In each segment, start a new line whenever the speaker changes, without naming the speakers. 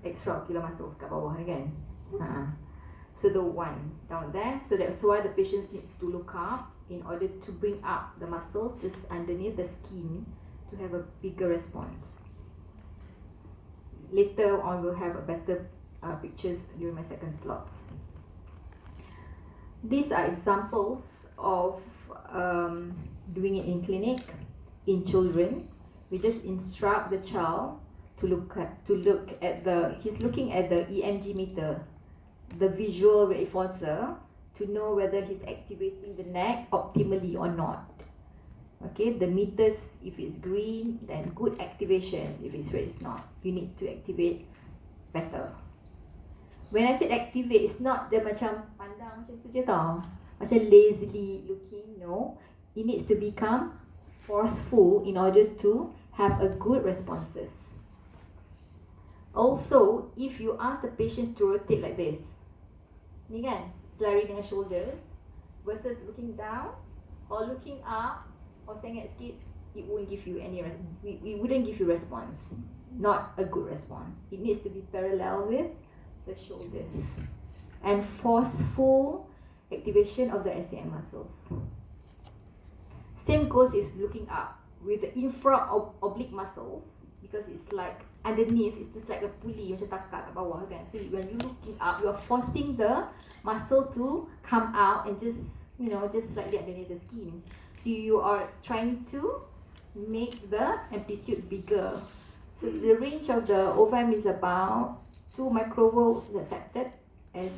extraocular muscles kat bawah ni kan. So the one down there, so that's why the patient needs to look up in order to bring up the muscles just underneath the skin to have a bigger response. Later on we'll have a better pictures during my second slot. These are examples of doing it in clinic in children. We just instruct the child to look at the, he's looking at the EMG meter, the visual reinforcer, to know whether he's activating the neck optimally or not. Okay, the meters, if it's green, then good activation. If it's red, it's not. You need to activate better. When I said activate, it's not the macam pandang macam tu je tau, macam lazily looking. No, it needs to become forceful in order to have a good responses. Also, if you ask the patients to rotate like this, ni kan, selari dengan shoulders versus looking down or looking up or sengit sikit, it won't give you any it wouldn't give you response. Not a good response. It needs to be parallel with the shoulders and forceful activation of the SAM muscles. Same goes if looking up with the infra-oblique muscles, because it's like underneath, it's just like a pulley macam takat kat bawah kan. So when you looking up, you are forcing the muscles to come out and just, you know, just slightly underneath the skin. So you are trying to make the amplitude bigger. So the range of the OVAM is about 2 microvolts accepted as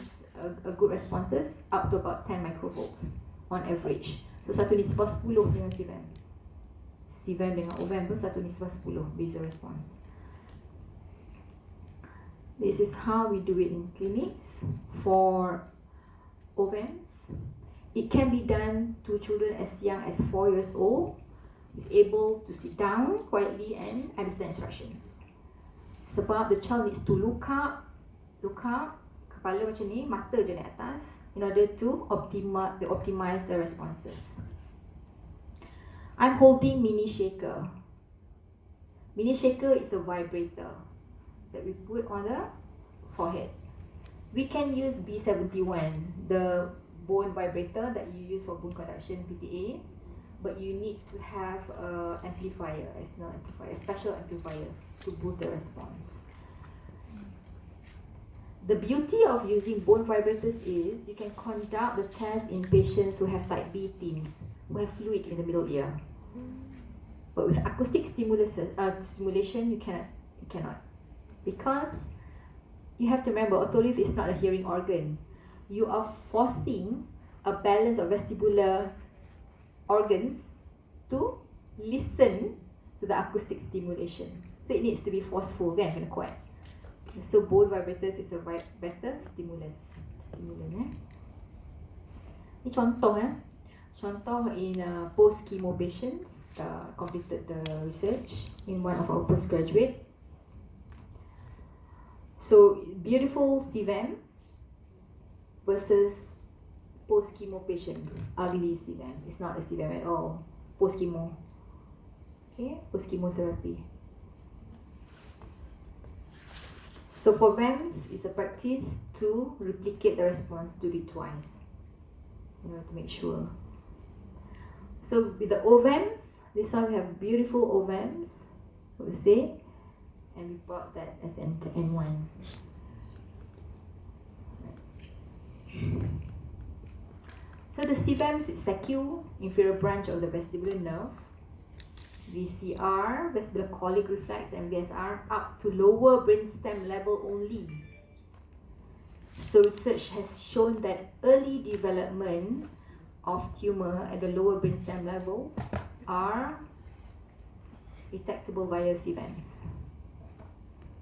a good responses, up to about 10 microvolts on average. So 1/10 dengan CVAM. CVAM dengan OVAM pun 1/10 beza response. This is how we do it in clinics for OVAMs. It can be done to children as young as 4 years old, is able to sit down quietly and understand instructions. Sebab the child needs to look up, kepala macam ni, mata je naik atas, in order to optimize the responses. I'm holding mini shaker. Mini shaker is a vibrator that we put on the forehead. We can use B71, the bone vibrator that you use for bone conduction PTA, but you need to have an amplifier, external amplifier, a special amplifier to boost the response. The beauty of using bone vibrators is you can conduct the test in patients who have type B themes, who have fluid in the middle ear. But with acoustic stimulation, you cannot. Because you have to remember, otolith is not a hearing organ. You are forcing a balance of vestibular organs to listen to the acoustic stimulation. So it needs to be forceful, kan, kena kuat. So bone vibrators is a better stimulant. Ni contoh contoh in post-chemo patients, completed the research in one of our postgraduate. So beautiful CVAM versus post-chemo patients, ugly CVAM. It's not a CVAM at all. Post-chemo. Okay, post-chemotherapy. So for VAMs, it's a practice to replicate the response, do it twice, you know, to make sure. So with the OVAMs, this one we have beautiful OVAMs, we say, and we brought that as N1. So the CVAMs is SACU, inferior branch of the vestibular nerve, VCR, vestibular colic reflex, and VSR up to lower brainstem level only. So research has shown that early development of tumor at the lower brainstem levels are detectable via CVAMs.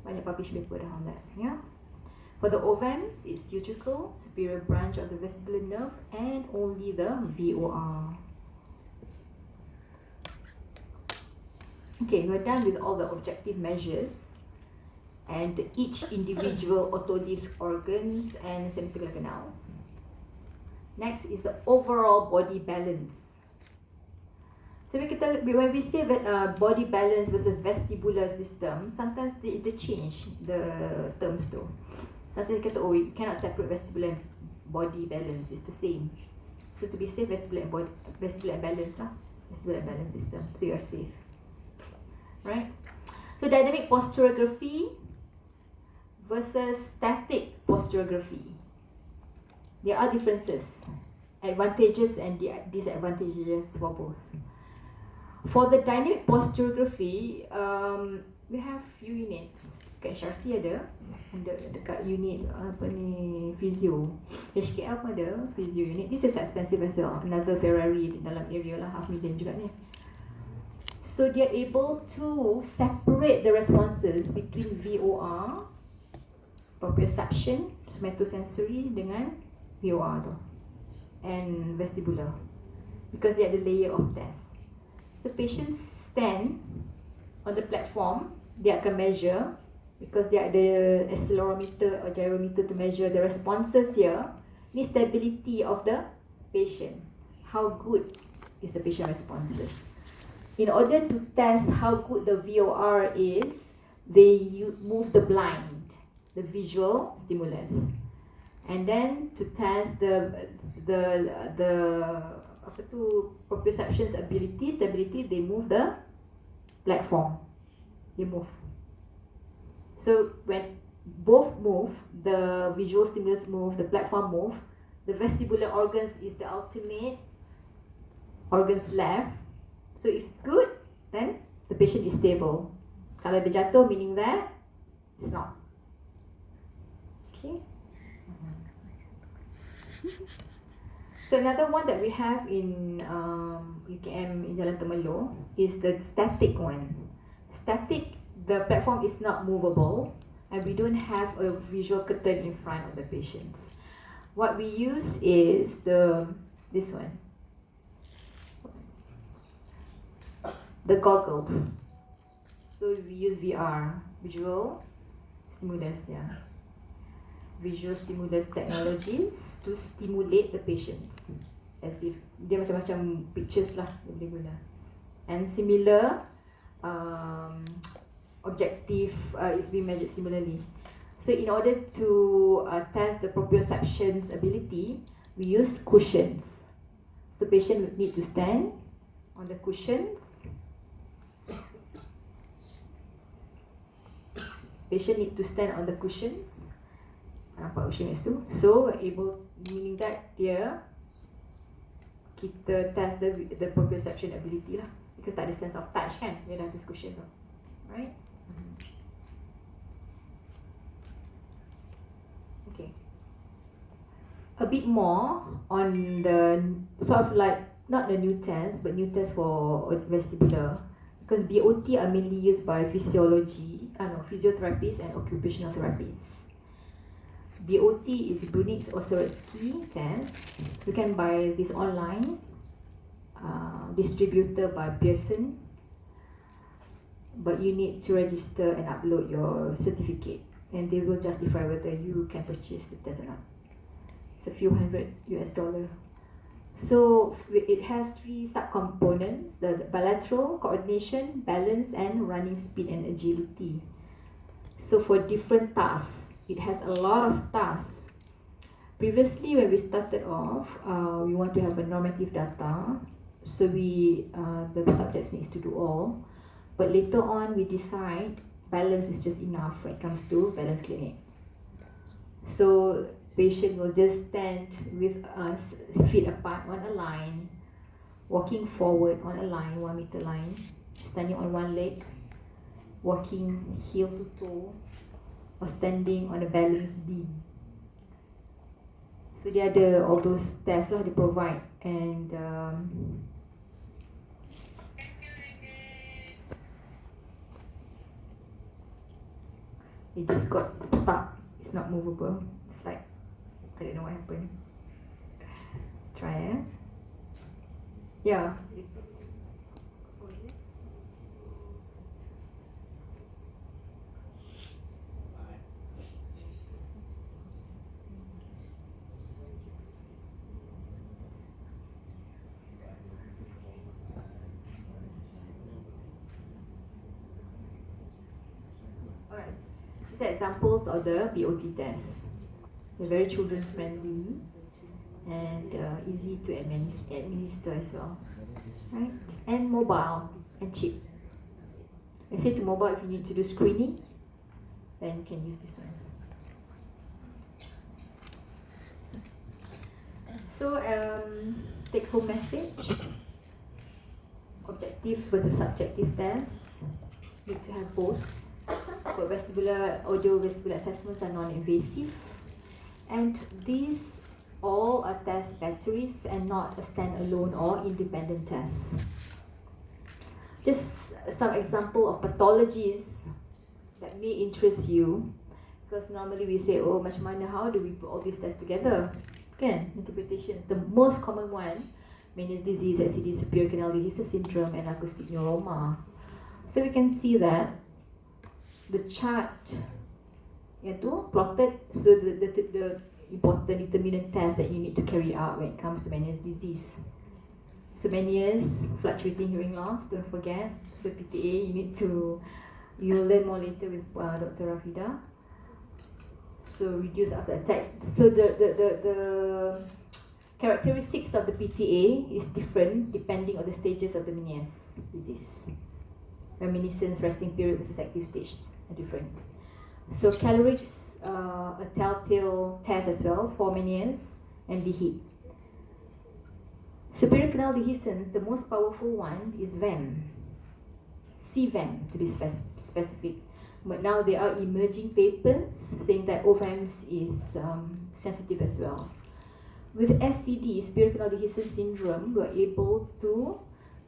Banyak published paper dah on that. Yeah. For the OVAMs, it's utricle, superior branch of the vestibular nerve, and only the VOR. Okay, we're done with all the objective measures and each individual otolith organs and semicircular canals. Next is the overall body balance. So when we say body balance versus vestibular system, sometimes they interchange the terms though. Sometimes they kata, oh, you cannot separate vestibular and body balance, it's the same. So to be safe, vestibular and balance lah. Vestibular and balance system, so you are safe. Right? So dynamic posturography versus static posturography. There are differences, advantages and disadvantages for both. For the dynamic posturography, we have few units. Kat HRC ada, dekat unit apa ni, physio. HKL pun ada physio unit. This is expensive as well. Another Ferrari dalam area lah, $500,000 juga ni. So they are able to separate the responses between VOR, proprioception, somatosensory dengan VOR tu, and vestibular, because they are the layer of test. So patients stand on the platform, dia akan measure, because dia ada accelerometer or gyrometer to measure the responses here. Ni stability of the patient. How good is the patient responses? In order to test how good the VOR is, they move the blind, the visual stimulus, and then to test the apa tu, proprioception's stability, they move the platform. They move. So when both move, the visual stimulus move, the platform move, the vestibular organs is the ultimate organs left. So if it's good, then the patient is stable. Kalau dia jatuh, meaning that it's not. Okay. So another one that we have in UKM in Jalan Temerloh is the static one. Static, the platform is not movable and we don't have a visual curtain in front of the patients. What we use is this one, the goggles. So we use VR, visual stimulus, visual stimulus technologies to stimulate the patients, as if dia macam-macam pictures lah dia boleh guna. And similar objective is being measured similarly. So in order to test the proprioception's ability, we use cushions. So patient would need to stand on the cushions. Patient need to stand on the cushions. Nampak cushions tu. So able, meaning that kita test the proprioception ability lah, because tak ada sense of touch kan dia dah atas cushion tu, right? Okay, a bit more on the sort of like not the new test but new test for vestibular, because BOT are mainly used by physiotherapists and occupational therapists. BOT is Brunick-Osoretsky test. You can buy this online, distributed by Pearson, but you need to register and upload your certificate, and they will justify whether you can purchase the test or not. It's a few $100. So it has 3 subcomponents: the bilateral coordination, balance, and running speed and agility. So for different tasks, it has a lot of tasks. Previously, when we started off, we want to have a normative data, so the subjects needs to do all. But later on, we decide balance is just enough when it comes to balance clinic. So patient will just stand with feet apart on a line, walking forward on a line, 1 meter line, standing on one leg, walking heel to toe, or standing on a balance beam. So dia ada all those tests lah they provide, and it just got stuck. It's not movable. It's like, I don't know what happened. Try yeah. These are examples of the POT tests. They're very children friendly and easy to administer as well, right? And mobile and cheap. I say to mobile, if you need to do screening, then you can use this one. So take home message. Objective versus subjective tests. Need to have both. But audio vestibular assessments are non-invasive, and these all are test batteries and not a standalone or independent test. Just some example of pathologies that may interest you, because normally we say, oh, macam mana, how do we put all these tests together? Again, interpretations. The most common one, Meniere's disease, SCD, superior canal dehiscence syndrome, and acoustic neuroma. So we can see that the chart itu plotted, so the important determinant test that you need to carry out when it comes to Meniere's disease. So Meniere's, fluctuating hearing loss, don't forget. So PTA, you'll learn more later with Dr. Rafida. So reduce after attack. So the characteristics of the PTA is different depending on the stages of the Meniere's disease. Reminiscence, resting period versus active stage are different. So calorics, a telltale test as well for Meniere's and VHIT. Superior canal dehiscence, the most powerful one is VEM, CVEM to be specific. But now there are emerging papers saying that OVEMS is sensitive as well. With SCD, superior canal dehiscence syndrome, we are able to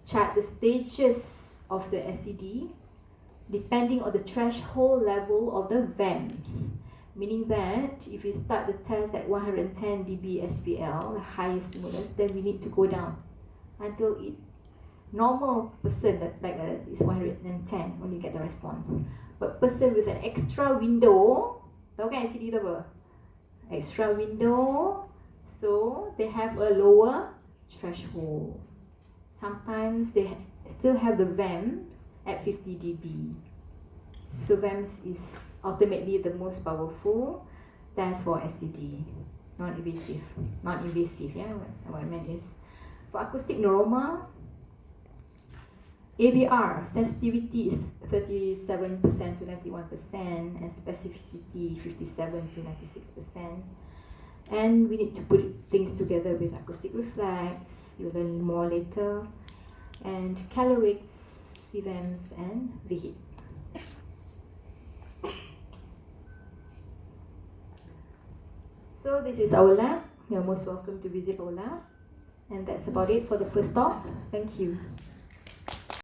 chart the stages of the SCD depending on the threshold level of the VEMS. Meaning that if you start the test at 110 dB SPL, the highest stimulus, then we need to go down until normal person that like us is 110 when you get the response. But person with an extra window, tahu kan SCD tu apa? Extra window, so they have a lower threshold. Sometimes they still have the VEMS at 50 dB. So VEMS is ultimately the most powerful test for SCD, non-invasive, yeah, what I meant is. For acoustic neuroma, ABR, sensitivity is 37% to 91% and specificity 57 to 96%. And we need to put things together with acoustic reflex, you'll learn more later, and calorics, CVEMS, and VHIT. So this is our lab. You're most welcome to visit our lab. And that's about it for the first talk. Thank you.